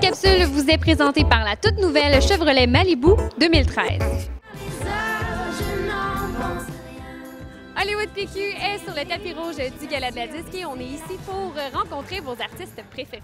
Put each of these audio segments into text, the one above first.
Cette capsule vous est présentée par la toute nouvelle Chevrolet Malibu 2013. Hollywood PQ est sur le tapis rouge du Gala de la Disque et on est ici pour rencontrer vos artistes préférés.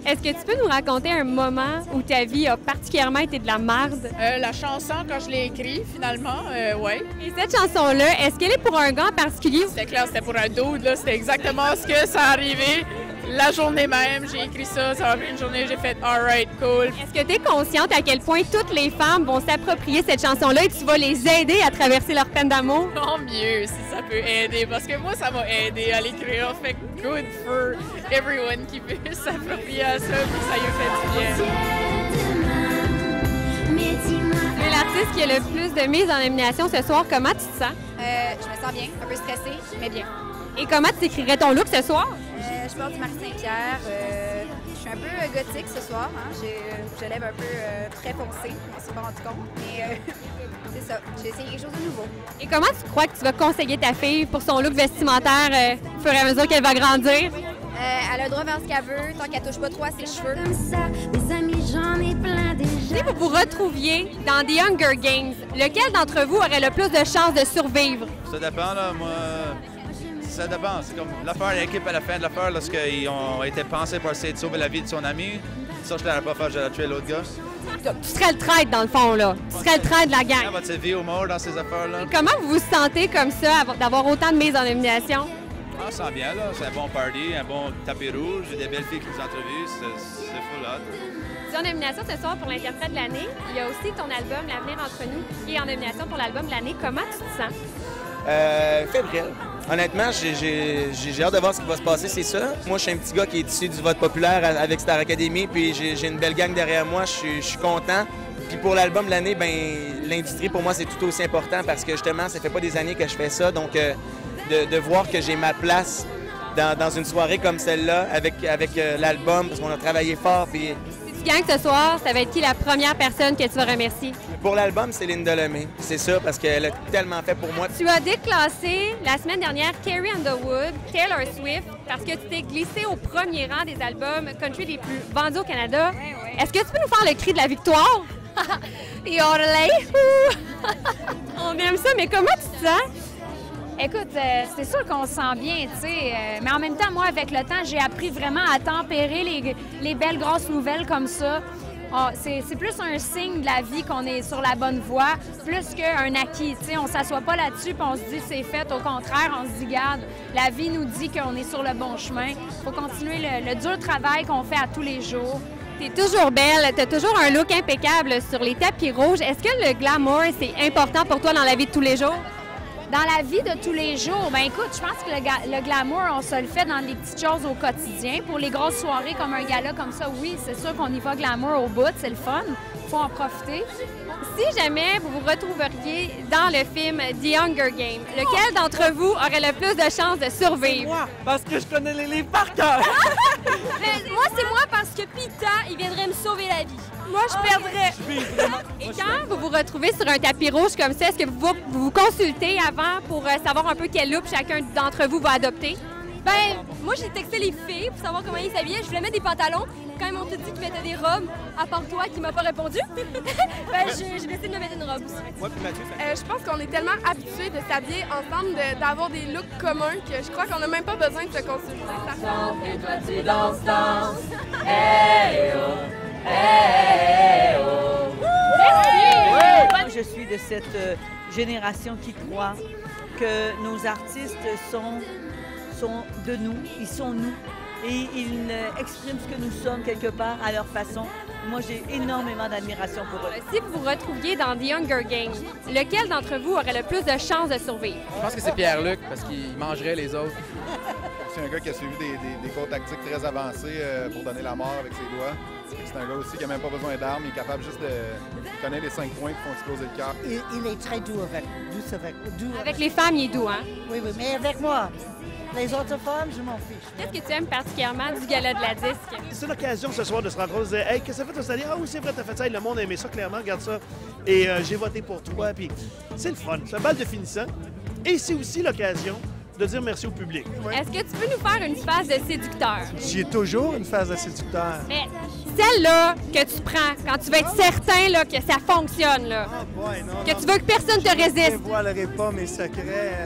Est-ce que tu peux nous raconter un moment où ta vie a particulièrement été de la merde? La chanson, quand je l'ai écrite, finalement, oui. Et cette chanson-là, est-ce qu'elle est pour un gars en particulier? C'était clair, c'était pour un dude, là. C'était exactement ce que ça arrivait. La journée même, j'ai écrit ça, ça m'a pris une journée, j'ai fait « alright, cool ». Est-ce que tu es consciente à quel point toutes les femmes vont s'approprier cette chanson-là et tu vas les aider à traverser leur peine d'amour? Tant mieux si ça peut aider, parce que moi, ça m'a aidé à l'écrire. Fait que good for everyone qui peut s'approprier à ça, puis ça lui fait du bien. Tu es l'artiste qui a le plus de mises en nomination ce soir. Comment tu te sens? Je me sens bien, un peu stressée, mais bien. Et comment tu décrirais ton look ce soir? Je porte du Marie Saint-Pierre. Je suis un peu gothique ce soir. Hein? Je lève un peu très foncé, on s'est pas rendu compte. Mais c'est ça, j'ai essayé quelque chose de nouveau. Et comment tu crois que tu vas conseiller ta fille pour son look vestimentaire au fur et à mesure qu'elle va grandir? Elle a le droit vers ce qu'elle veut, tant qu'elle touche pas trop à ses cheveux. Comme ça, mes amis, j'en ai plein déjà. Si vous vous retrouviez dans The Hunger Games, lequel d'entre vous aurait le plus de chances de survivre? Ça dépend, là. Moi, ça dépend. C'est comme l'affaire, l'équipe à la fin de l'affaire, lorsqu'ils ont été pensés pour essayer de sauver la vie de son ami. Ça, je ne l'aurais pas fait, j'aurais tué l'autre gars. Tu serais le traître, dans le fond, là. Tu serais le traître de la gang. Votre vie ou mort dans ces affaires-là. Comment vous vous sentez comme ça, d'avoir autant de mises en nomination? Ah, ça sent bien, là. C'est un bon party, un bon tapis rouge. J'ai des belles filles qui nous entrevuent. C'est full hot. Tu es en nomination ce soir pour l'interprète de l'année. Il y a aussi ton album L'avenir entre nous qui est en nomination pour l'album de l'année. Comment tu te sens? Fébrile. Honnêtement, j'ai hâte de voir ce qui va se passer, c'est ça. Moi, je suis un petit gars qui est issu du vote populaire avec Star Academy, puis j'ai une belle gang derrière moi. Je suis content. Puis pour l'album de l'année, ben l'industrie, pour moi, c'est tout aussi important parce que justement, ça fait pas des années que je fais ça. Donc, de voir que j'ai ma place dans une soirée comme celle-là avec l'album, parce qu'on a travaillé fort. Puis Si tu gagnes ce soir, ça va être qui la première personne que tu vas remercier? pour l'album, c'est Linda Lemay. C'est ça, parce qu'elle a tellement fait pour moi. Tu as déclassé la semaine dernière Carrie Underwood, Taylor Swift, parce que tu t'es glissé au premier rang des albums country les plus vendus au Canada. Est-ce que tu peux nous faire le cri de la victoire? Yodelay! On aime ça, mais comment tu te sens? Écoute, c'est sûr qu'on se sent bien, tu sais, mais en même temps, moi, avec le temps, j'ai appris vraiment à tempérer les belles grosses nouvelles comme ça. C'est plus un signe de la vie qu'on est sur la bonne voie, plus qu'un acquis, tu sais. On s'assoit pas là-dessus puis on se dit c'est fait. Au contraire, on se dit, garde, la vie nous dit qu'on est sur le bon chemin. Il faut continuer le dur travail qu'on fait à tous les jours. T'es toujours belle, t'as toujours un look impeccable sur les tapis rouges. Est-ce que le glamour, c'est important pour toi dans la vie de tous les jours? Dans la vie de tous les jours, ben écoute, je pense que le glamour, on se le fait dans les petites choses au quotidien. Pour les grosses soirées comme un gala comme ça, oui, c'est sûr qu'on y va glamour au bout, c'est le fun. Il faut en profiter. Si jamais vous vous retrouveriez dans le film The Hunger Games, lequel d'entre vous aurait le plus de chances de survivre? Moi, parce que je connais les livres par cœur. Moi, c'est moi parce que Pita, il viendrait me sauver la vie. Moi, je perdrais. Et quand vous vous retrouvez sur un tapis rouge comme ça, est-ce que vous consultez avant pour savoir un peu quel look chacun d'entre vous va adopter? Ben, moi, j'ai texté les filles pour savoir comment ils s'habillaient. Je voulais mettre des pantalons. Quand ils m'ont tout dit qu'ils mettaient des robes, à part toi qui m'a pas répondu, ben, j'ai décidé de me mettre une robe aussi. Moi, puis Mathieu, Je pense qu'on est tellement habitués de s'habiller ensemble, d'avoir des looks communs que je crois qu'on n'a même pas besoin de se consulter. Et toi tu danses, danses. Hey oh, hey oh. Moi, je suis de cette génération qui croit que nos artistes sont de nous, ils sont nous. Et ils expriment ce que nous sommes quelque part à leur façon. Moi, j'ai énormément d'admiration pour eux. Si vous vous retrouviez dans The Hunger Games, lequel d'entre vous aurait le plus de chances de survivre? Je pense que c'est Pierre-Luc, parce qu'il mangerait les autres. C'est un gars qui a suivi des cours tactiques très avancés pour donner la mort avec ses doigts. C'est un gars aussi qui n'a même pas besoin d'armes, il est capable juste de connaître les 5 points qui font exploser le cœur. Il est très doux avec Avec les femmes, il est doux, hein? Oui, mais avec moi, Les autres femmes, je m'en fiche. Qu'est-ce que tu aimes particulièrement du gala de la disque? C'est l'occasion ce soir de se rencontrer, de dire « Hey, qu'est-ce que t'as fait cette année? Ah oui, c'est vrai, t'as fait ça. » Le monde a aimé ça, clairement, regarde ça. Et j'ai voté pour toi. Puis c'est le fun. C'est un bal de finissant. Et c'est aussi l'occasion de dire merci au public. Ouais. Est-ce que tu peux nous faire une phase de séducteur? J'ai toujours une phase de séducteur. Mais celle-là que tu prends quand tu veux être certain là, que ça fonctionne, là. Que tu veux que personne te résiste. Je ne dévoilerai pas mes secrets.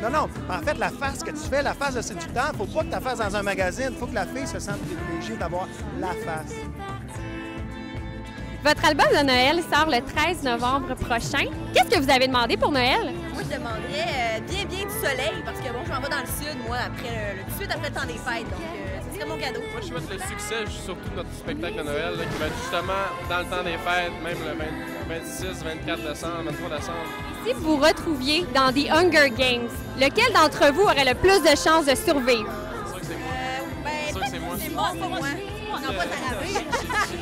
Non. En fait, la face que tu fais, la face de séducteur, faut pas que tu la fasses dans un magazine. Faut que la fille se sente privilégiée d'avoir la face. Votre album de Noël sort le 13 novembre prochain. Qu'est-ce que vous avez demandé pour Noël? Moi, je demanderais bien du soleil, parce que bon, je m'en vais dans le sud, moi, tout de suite après le temps des fêtes, donc ce serait mon cadeau. Moi, je souhaite le succès, surtout de notre spectacle de Noël, là, qui va être justement dans le temps des fêtes, même le 26, 24 décembre, 23 décembre. Si vous vous retrouviez dans des Hunger Games, lequel d'entre vous aurait le plus de chances de survivre? C'est sûr que c'est moi. C'est sûr que c'est moi. C'est moi, c'est moi. Non, pas ta laver.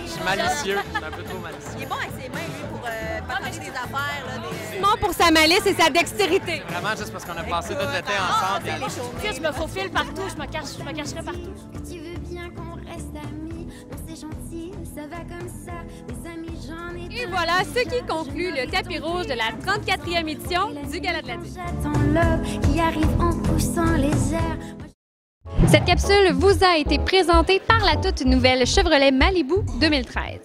Je suis malicieux. Je suis un peu trop malicieux. Il est bon avec ses mains, lui, pour partager des affaires. Là, Simon pour sa malice et sa dextérité. Vraiment juste parce qu'on a passé toute l'été ensemble. Tu sais, je me faufile partout, je me cacherai partout. Tu veux bien qu'on reste amis? Non, c'est gentil, ça va comme ça. Des amis, j'en ai. Et voilà ce qui conclut le tapis rouge de la 34e édition du Gala de la disque. J'attends l'homme qui arrive en poussant les airs. Cette capsule vous a été présentée par la toute nouvelle Chevrolet Malibu 2013.